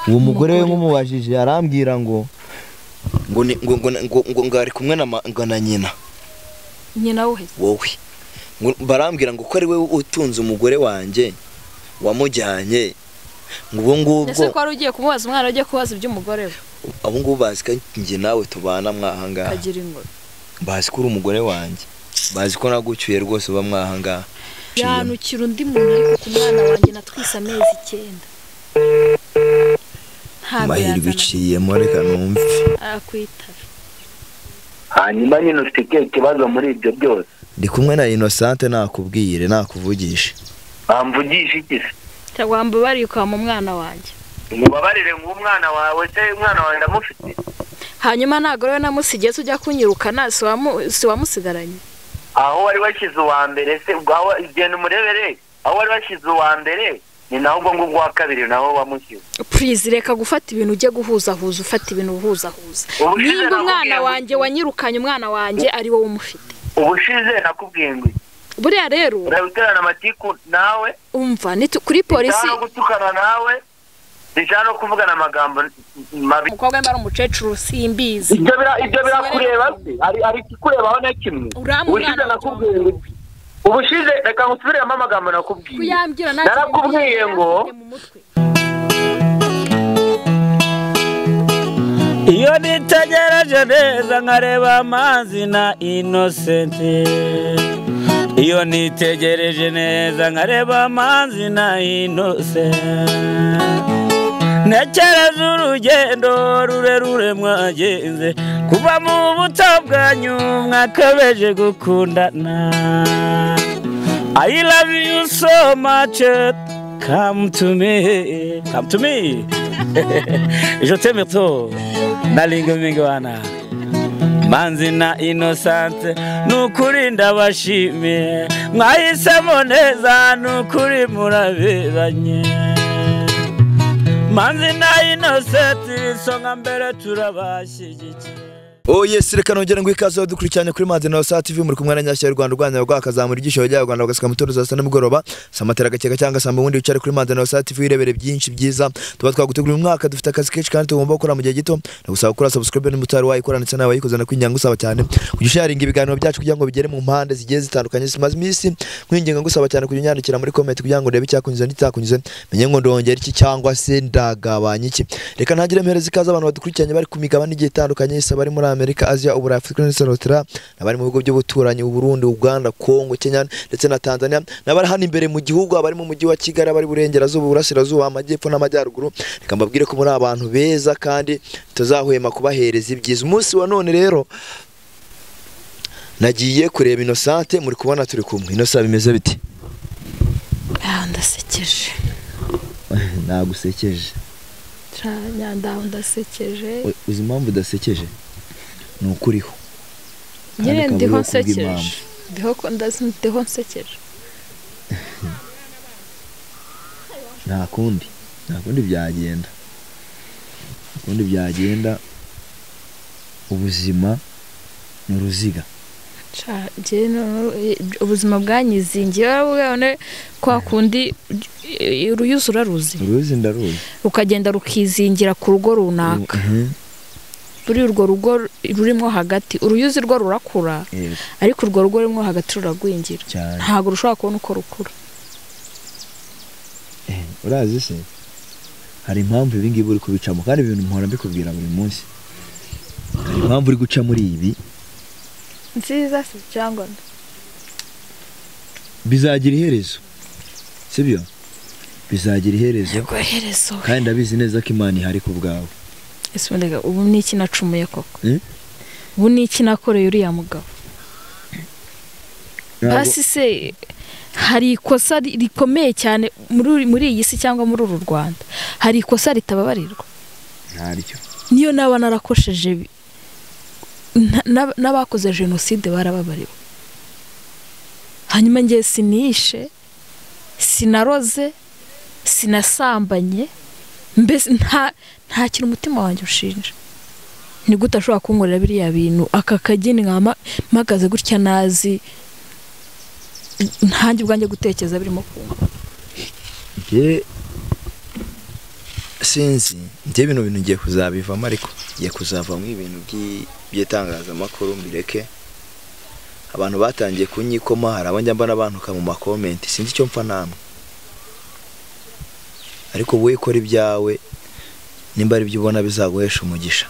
uwo mugore we nk'umubajije arambwira ngo ngari kumwe na nyina wowe barambwira ngo ko ari we utunze umugore wanjye wamujyanye ngo ngubwo ese ko ari ugiye kumubaza umwana ugiye kubaza iby'umugore we abo ngubu bazi ko njye nawe tubana mwahanga kagira ingoro bazi ko uri umugore wanjye bazi ko nagucyuye rwose uba mwahanga yanukira undi muntu ariko ku mwana wanjye natwise amezi 9 mahirwe biciyemo reka numve akwitaba hanyuma nyine ufite ikibazo muri ibyo byose ndi kumwe na Innocente nakubwire nakuvugisha bamvugisha iki cyangwa mbabari kwa mu mwana wanjye mubabarire ng'umwana wawe se umwana wawe ndamufite hanyuma nagoro we namusigiye ujya kunyirukana si wamusigaranye aho wari washize uwa mbere se ubwo igenda umurebere aho wari washize uwa mbere ni naho ubwo ngubwo wa kabiri naho wamushize please reka gufata ibintu ujye guhuzahuza ufata ibintu uhuzahuza niba umwana wanjye wanyirukanye umwana wanjye ari wowe umufite ubushize nakubwiye ngo buriya rero urabuterana amatiku nawe umva ni kuri polisi no gutukana nawe bijano kuvugana amagambo mabi umukobwa mbara umucecuru simbizi ibyo birakureba se ari kikurebaho na kimwe ubushize nakubwiye ngo ubushize reka ngusubiremo amagambo nakubwiye narakubwiye ngo iyo nitegereje neza nkareba amazi na Innocente iyo nitegereje neza nkareba amazi na Innocente nekereza urugendo rurerure mwagenze kuva mu buto bwanyu mwakabeje gukundana I love you so much come to me je t'aime trop nalinga mingwana manzi na Innocente nukuri ndabashimiye mwahisemo neza nukuri muraberanye manzi na Innocente songa mbere turabashyigikiye Oh yes, reka nongera ngo ikaze dukurikiranye kuri Manzi na Innocente TV muri kumwe na Nyashya Rwanda Rwanda rwakazamura igisho rya Rwanda bagasika mutondo za sana mugoroba samatera gakeka cyangwa samba ubundi wicare kuri Manzi na Innocente TV irebere byinshi byiza tuba twagutegura uyu mwaka dufite akazi kenshi kandi tugomba gukora mu gihe gito nagusaba gukora subscribe n'umutari wayikora ndetse nawe yikoza na kwinyanga usaba cyane kujisharinga ibiganiro byacu kugira ngo bigere mu mpande zigiye zitandukanye simaze imisi kwinginga ngusaba cyane kunyandikira muri comment kugira ngo urebe cyakunyuze n'itakunyuze menye ngo ndongera iki cyangwa se ndagabanya iki reka ntagire mpereza ikaze abantu badukurikiranye bari ku migabane igiye itandukanye isaba ari muri Amerika Asia Uburayi Afrika ndetse na Australia nabari mu bigo by'ubuturanyi u Burundi Uganda Kongo Kenya ndetse na Tanzania nabari hano imbere mu gihugu abari mu mujyi wa Kigali abari burengerazuba burasirazuba amajyepfo n'amajyaruguru reka mbabwire ko muri abantu beza kandi tuzahwema kubahereza ibyiza umunsi wa none rero nagiye kureba Innocente muri kubona turi kumwe Innocente bimeze biti ndasekeje nagusekeje ndaho ndasekeje uzi impamvu udasekeje nukuriho nyine ndiho nsekeje ndiho nsekeje nta kundi byagenda ubuzima n'uruziga ubuzima bwanyizingiye ubone kwa kundi uruyuzi uraruzi ndaruzi ukagenda rukizingira ku rugo runaka buri urwo rugo rurimo hagati uruyuzi rwo rurakura ariko urwo rugo rurimo hagati ruragwingira ntabwo rushobora kubona uko rukura urazi se hari impamvu ibi ngibi uri kubicamo kandi ibintu mpora mbikubwira buri munsi hari impamvu uri guca muri ibi nziza se cyangwa bizagira iherezo sibyo bizagira iherezo kandi ndabizi neza ko Imana ihari ku bwawe ese mbega ubu ni iki nacumuye koko ubu ni iki nakoreye uriya mugabo hasi se hari ikosa rikomeye cyane muri iyi si cyangwa muri uru Rwanda hari ikosa ritababarirwa ntaryo niyo naba narakosheje n'abakoze jenoside barababariwe hanyuma ngiye sinishe sinaroze sinasambanye mbese nta kintu umutima wanjye ushinja ni gute ashobora kunkorera biriya bintu aka kageni mpagaze gutya nazi ntange ubwanjye gutekereza birimo kumva sinzi njye ibintu ngiye kuzabivamo ariko ngiye kuzavamo ibintu by'itangazamakuru mbireke abantu batangiye kunyikoma hari abanja mbana abantu ka mu comment sinzi icyo mpfa namwe ariko wowe ikora ibyawe nimba ari byo ubona bizaguhesha umugisha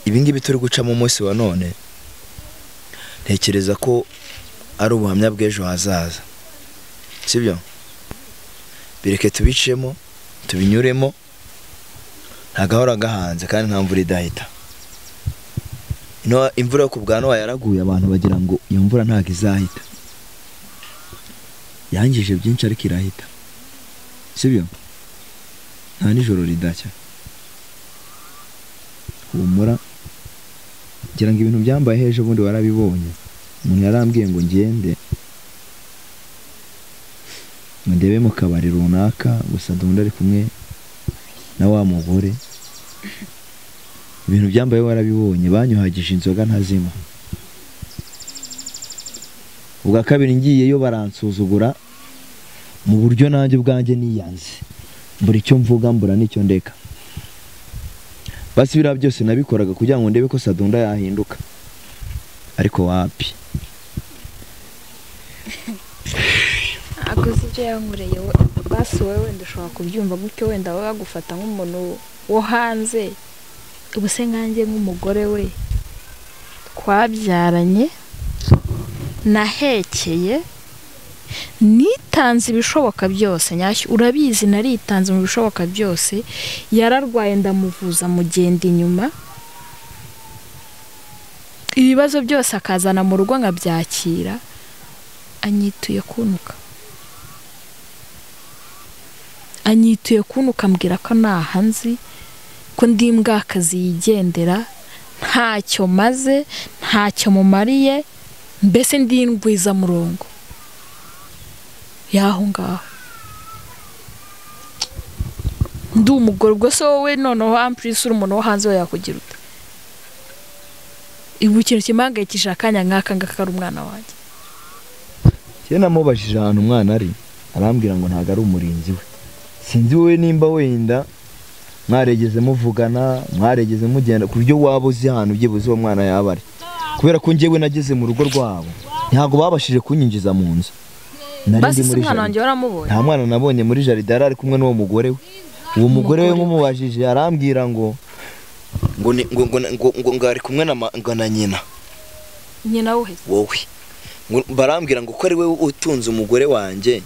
ibingibi turi guca mu munsi wa none ntekereza ko ari ubuhamya bw'ejo hazaza sibyo bireke tubicemo tubinyuremo ntagahora gahanze kandi nta mvura idahita imvura yo kubwa Nowa yaraguye abantu bagira ngo iyo mvura ntago izahita yangije byinshi ariko irahita sibyo nta nijoro ridacya humura ngira ngo ibintu byambaye hejo bundi warabibonye umuntu yarambwiye ngo ngende ndebe mu kabari runaka gusa ndunda ari kumwe na wa mugore ibintu byambaye warabibonye banyuhagije inzoga ntazima ubwa kabiri ngiye yo baransuzugura mu buryo nanjye ubwanjye niyanze mbura icyo mvuga mbura n'icyo ndeka basi bira byose nabikoraga kugira ngo ndebe ko Sadunda yahinduka ariko wapi akoze ibyo yankoreye basi wowe ndashobora kubyumva gutyo wenda bagufata nk'umuntu wo hanze ubuse nkanjye nk'umugore we twabyaranye nahekeye nitanze ibishoboka byose nyashyo urabizi naritanze mu bishoboka byose yararwaye ndamuvuza mugenda inyuma ibibazo byose akazana mu rugo nkabyakira anyituye kunuka mbwira ko nahanzi ko ndi mbwakazi yigendera ntacyo maze ntacyo mumariye mbese ndi ndwiza murongo yaho ngaho ndi umugore ubwo se wowe noneho ampurisi uri umuntu wo hanze we yakugira uta ibu ikintu kimangayikisha akanya nk'aka ngaka ari umwana wanjye njye namubajije ahantu umwana ari arambwira ngo ntabwo ari umurinzi we sinzi wowe nimba wenda mwaregeze muvugana mwaregeze mugenda ku buryo waba uzi ahantu byibuze uwo mwana yaba ari kubera ko njyewe nageze mu rugo rwabo ntabwo babashije kunyinjiza mu nzu basi umwana wanjye waramubonye nta mwana nabonye muri jaride yari ari kumwe n'uwo mugore we uwo mugore we nk'umubajije arambwira ngo ari kumwe na nyina wowe barambwira ngo ko ari we utunze umugore wanjye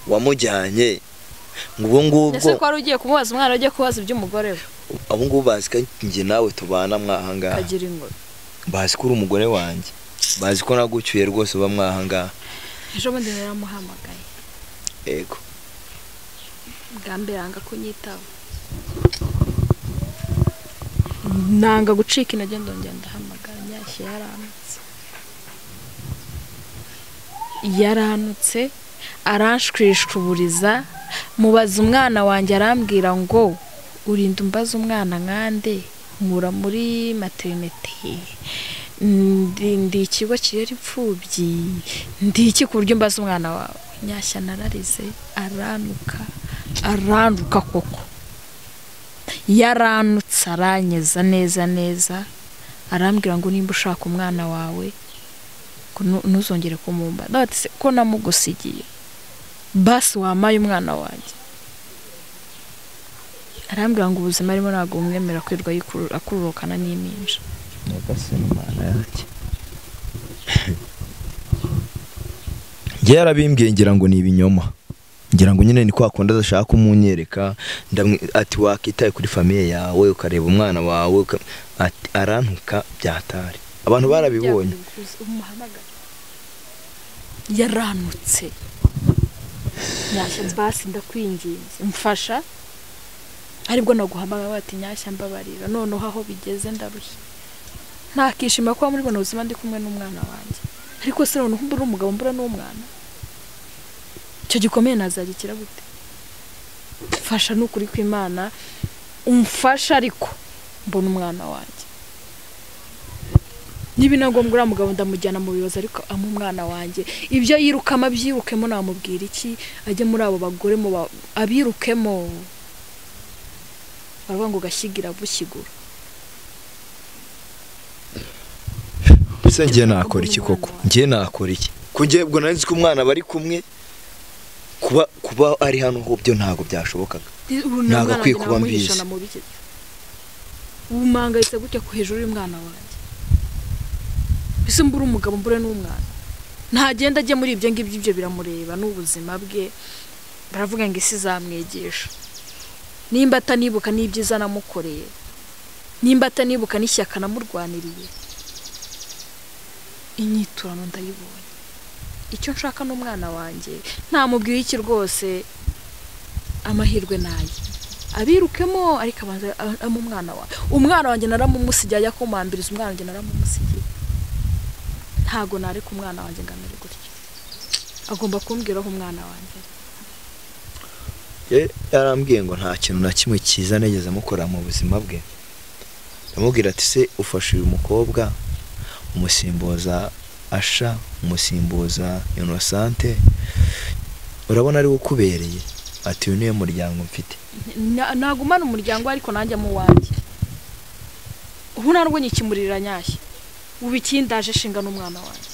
wamujyanye ngo ngubwo ese ko ari ugiye kumubaza umwana ugiye kubaza iby'umugore we abo ngubu bazi ko njye nawe tubana mwahangaha kagira ingoro bazi ko uri umugore wanjye bazi ko nagucyuye rwose uba mwahangaha ejo bundi naramuhamagaye yego bwa mbere anga kunyitaba nanga gucika intege ndongera ndahamagara nyashye yaranutse aranshwishuburiza mubaza umwana wanjye arambwira ngo urinda umbaza umwana nkande nkura muri maternité ndi ikigo kirera imfubyi ndi iki ku buryo mbaza umwana wawe nyashya nararize aranuka koko yaranutse aranyeza neza arambwira ngo nimba ushaka umwana wawe ntuzongere kumumba ndabati ko namugusigiye basi wamaye umwana wanjye arambwira ngo ubuzima arimo ntabwo umwemera kwirwa akururukana n'iminja njye yarabimbwiye ngira ngo ni ibinyoma ngira ngo nyine ni kwa kundi adashaka umunyereka ati wakitaye kuri famiye yawe ukareba umwana wawe ati arantuka byatari abantu barabibonye yaranutse nyashya basi ndakwinginze mfasha aribwo naguhamagara bati nyashya mbabarira noneho aho bigeze ndarushye ntakishima kuba muri buno buzima ndi kumwe n'umwana wanjye ariko se noneho mbura umugabo mbura n'umwana icyo gikomeye nazagikira gute mfasha n'ukuri kw'Imana umfasha ariko mbona umwana wanjye n'ibinagombwa uriya mugabo ndamujyana mu bibazo ariko amu umwana wanjye ibyo yirukamo abyirukemo namubwira iki ajye muri abo bagore mu abirukemo baravuga ngo gashyigira bushyigura se ngiye nakora iki koko ngiye nakora iki kungiye ubwo nari nzi ko umwana bari kumwe kuba ari hano byo ntago byashobokaga ntago akwiye kuba mbizi umangayitse gutya ku hejuru y'umwana wanjye bise mbura umugabo mbure n'umwana ntagenda ajye muri ibyo ngibyo ibyo biramureba n'ubuzima bwe baravuga ngo isi zamwegesha nimba atanibuka n'ibyiza namukoreye nimba atanibuka n'ishyaka namurwaniriye inyiturano ndayibonye icyo nshaka n'umwana wanjye ntamubwira iki rwose amahirwe naye abirukemo ariko abanza amu umwana wanjye naramumusigiye ajya kumambiriza umwana wanjye naramumusigiye ntago nareka umwana wanjye ngamere gutyo agomba kumbwiraho umwana wanjye yarambwiye ngo nta kintu na kimwe cyiza negeze mukora mu buzima bwe ndamubwira ati se ufashe uyu mukobwa umusimbuza Asha umusimbuza Innocente urabona ari ukubereye ati uyu niyo muryango mfite nagumana umuryango ariko nanjye mu wanjye ubu narwo nyikimurira nyashye ubu ikindaje shinga n'umwana wanjye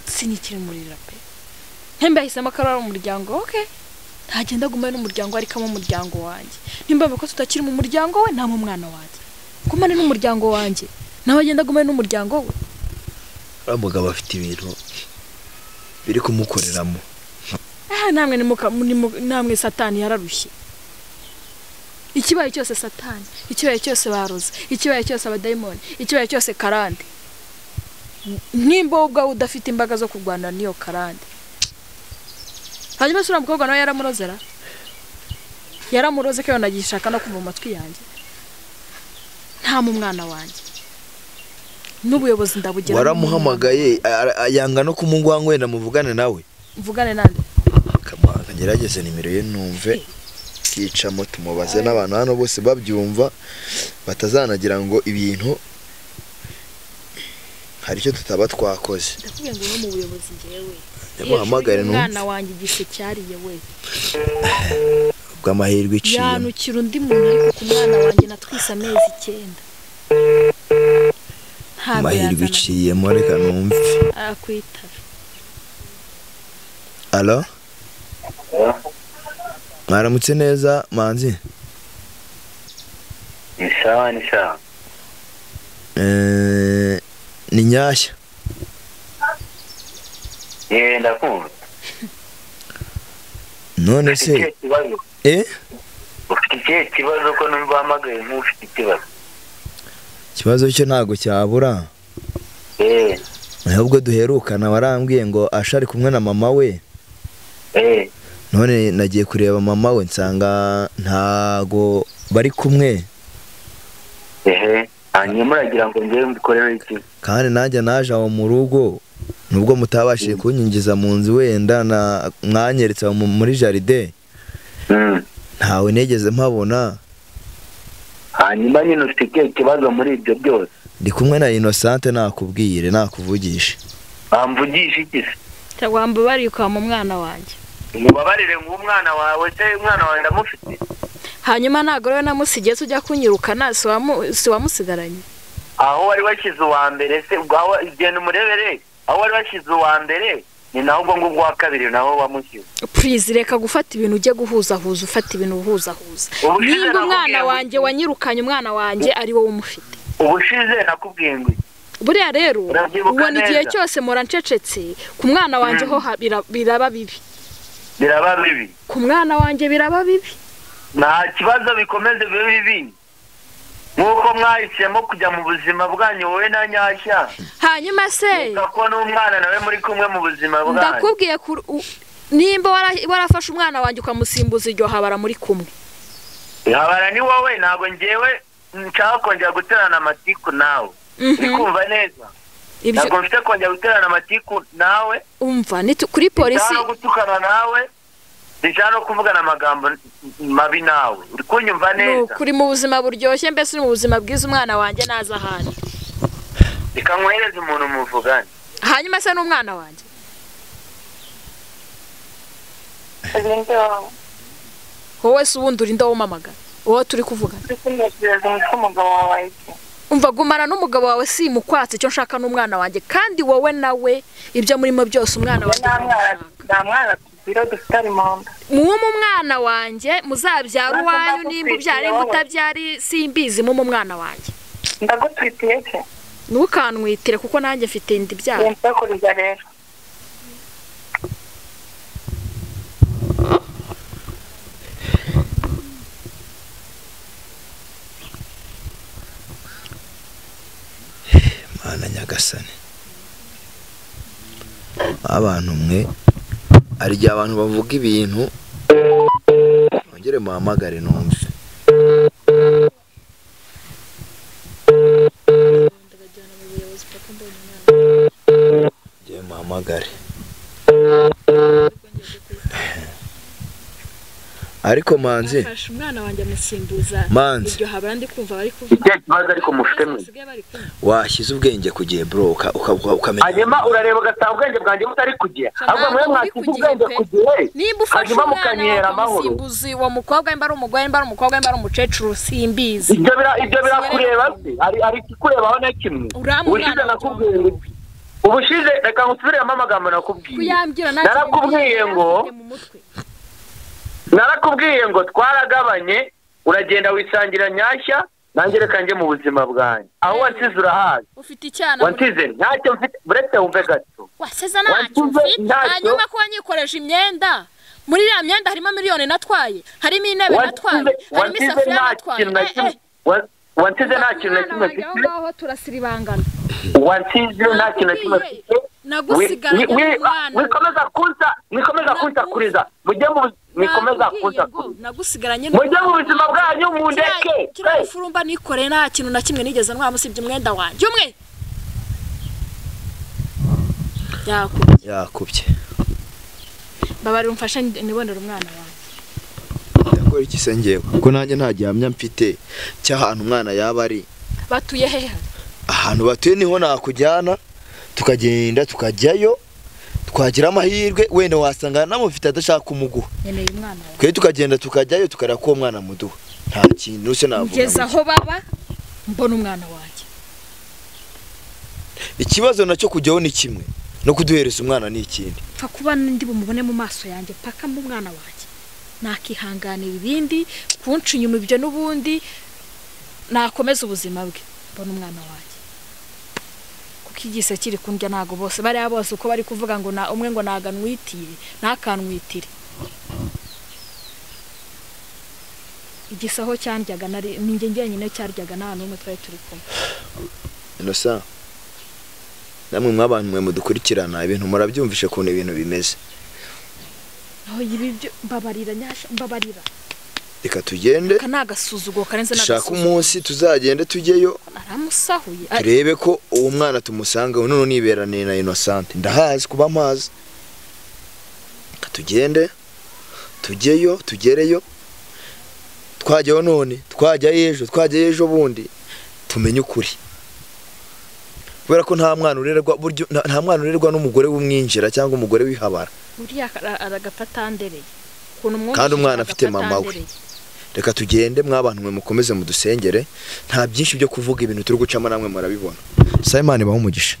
sinikimurira pe hembe ahisemo akarara mu muryango okay ntagenda gumana n'umuryango ariko mu muryango wanjye nimba bako tutakiri mu muryango we nta mu mwana wanjye gumane n'umuryango wanjye nabagenda gumana n'umuryango we umugabo afite ibintu biri kumukoreramo namwe satani yararushye ikibaye cyose satani ikibaye cyose baroze ikibaye cyose abadayimoni ikibaye cyose karande nimba ubwo udafite imbaga zo kurwana niyo karande hanyuma sura mukobwa nawe yaramuroze ko nagishaka no kumva matwi yanjye nta mu mwana wanjye n'ubuyobozi ndabugira waramuhamagaye yanga no kumungwa ngwenda muvugane nawe mvugane nande kamanga gerageze nimero ye numve kicamo tumubaze n'abantu hano bose babyumva batazanagira ngo ibintu hari icyo tutaba twakoze ndakubwiye ngo no mu buyobozi ngewe yamuhamagare n'umwana wanjye igise cyariye we bw'amahirwe iciye yanukira undi muntu ariko ku mwana wanjye natwise amezi 9 amahirwe iciye reka numve akwitaba alo mwaramutse neza manzi ni sawa ni nyashya ndakumva none se ufite ikibazo ko numva hamagaye nk'ufite ikibazo cyo ntago cyabura ahubwo duherukana warambwiye ngo Asha ari kumwe na mama we none nagiye kureba mama we nsanga ntago bari kumwe hanyuma uragira ngo njyewe mbikorere iki kandi nanjye naje aho mu rugo nubwo mutabashije kunyinjiza mu nzu wenda na mwanyeretse muri jaride ntawe negeze mpabona hanyuma nyine ufite ikibazo muri ibyo byose ndi kumwe na Innocente nakubwire nakuvugisha bamvugisha iki se cyangwa bari kwa mu mwana wanjye mubabarire ngo umwana wawe se umwana wawe ndamufite hanyuma ntago rero namusigiye tujya kunyirukana si wamusigaranye aho wari washyize uwa mbere se ubwo igenda umurebere aho wari washyize uwa mbere ni naho ubwo ngubwo wa kabiri naho wamushyize please reka gufata ibintu ujye guhuzahuza ufata ibintu uhuzahuza nimba umwana wanjye wanyirukanye umwana wanjye ari wowe umufite ubushize nakubwiye ngo buriya rero ubona igihe cyose murancecetse ku mwana wanjye ho biraba bibi ku mwana wanjye biraba bibi nta kibazo bikomeze bibe bibi nk'uko mwahisemo kujya mu buzima bwanyu wowe na nyashya hanyuma se ko n'umwana nawe muri kumwe mu buzima bwanyu ndakubwiye nimba warafashe umwana wanjye ukamusimbuza iryo habara muri kumwe habara ni wowe ntabwo ngewe nshaka kongera guterana amatiku nawe uri kumva neza ntabwo mfite kongera guterana amatiku nawe umva kuri polisi no gutukana nawe ndishaka no kuvugana amagambo mabi nawe uri kunyumva neza kuri mu buzima buryoshye mbese uri mu buzima bwiza umwana wanjye naza ahandi reka nkohereze umuntu muvugane. hanyuma se n'umwana wanjye wowe se ubundi urinda wumamagara wowe turi kuvugana umva gumana n'umugabo wawe si mukwatse icyo nshaka n'umwana wanjye kandi wowe nawe ibyo murimo byose umwana wanjye muwo mu mwana wanjye muzabyara uwanyu nimba ubyara nimba utabyari simbizi mu mwana wanjye ndagutwitiye ke ntukanwitire kuko nanjye mfite indi byara nsakurira rero Mana nyagasani abantu mwe ari gihe abantu bavuga ibintu ongere muhamagare numve muhamagare ariko manzi afashe umwana wanjye amusimbuza Manzi. iryo habara ndi kumva bari kuvuga Icyo kibazo ariko mufite mwe. washyize ubwenge ku gihe bro ukamenya hanyuma urareba ugasanga ubwenge bwanjye butari ku gihe ahubwo mwe mwashyize ubwenge ku gihe nimba ufashe hanyuma umwana mukanyihera amahoro. wakamusimbuza uwo mukobwa nimba ari umugore nimba ari umukobwa nimba ari umukecuru simbizi ibyo birakureba se ari ikikurebaho na kimwe. Ubushize nakubwiye ngo ubushize reka ngusubiremo amagambo nakubwiye. kuyambwira narakubwiye ngo twaragabanye uragenda wisangira nyashya nanjye reka njye mu buzima bwanjye aho wansize urahazi ufite icyana wansize ntacyo mfite buretse wumve gato waseze ntacyo ufite hanyuma kuba nyikoresha imyenda muri iriya myenda harimo miliyoni natwaye harimo intebe natwaye harimo isafuriya natwaye wansize nta kintu na kimwe mfite ngaho turasiribangana wansize nta kintu na kimwe mfite nagusigaranye mwikomeza kunsakuriza mwikomeza kunsa nagusigaranye mujye mu buzima bwanyu mundeke kiriya furumba nikoreye nta kintu na kimwe nigeze ntwamusibye umwenda wanjye umwe yakubye babarira umfashe nibonera umwana wanjye yakora iki se ngewe kuko nanjye nta gihamya mfite cy'ahantu umwana yaba ari batuye hehe ahantu batuye niho nakujyana tukagenda tukajyayo twagira amahirwe wenda wasanga namufite adashaka kumuguha nkeneye umwana wawe twe tukagenda tukajyayo tukareba ko umwana muduha nta kintu se navuga ngeze aho baba mbona umwana wanjye ikibazo nacyo kujyaho ni kimwe no kuduhereza umwana ni ikindi pfa kuba ndi bumubone mu maso yanjye paka mu mwana wanjye nakihanganira ibindi kunca inyuma ibyo n'ubundi nakomeza ubuzima bwe mbona umwana wanjye kuko igise kiri kundya ntago bose bariya bose uko bari kuvuga ngo umwe ngo naganwitire ntakanwitire igisaho cyandyaga ninjye njyenyine cyaryaga nta n'umwe twari turi kumwe inosa namwe mw'abantu mwe mudukurikirana ibintu murabyumvishe kuntu ibintu bimeze aho ibyo mbabarira reka tugende kanagasuzugo karenze shaka umunsi tuzagende tujyeyo aramusahuye turebe ko uwo mwana tumusanga none niberane na Innocent ndahazi kuba amazi tugende tujyeyo tugereyo twajyaho none twajya ejo bundi tumenye ukuri kubera ko nta mwana urerwa n'umugore w'umwinjira cyangwa umugore w'ihabara uriya aragafatandereye kandi umwana afite mama we reka tugende mw'abantu mwe mukomeze mudusengere nta byinshi byo kuvuga ibintu turi gucamo namwe murabibona Simon baho umugisha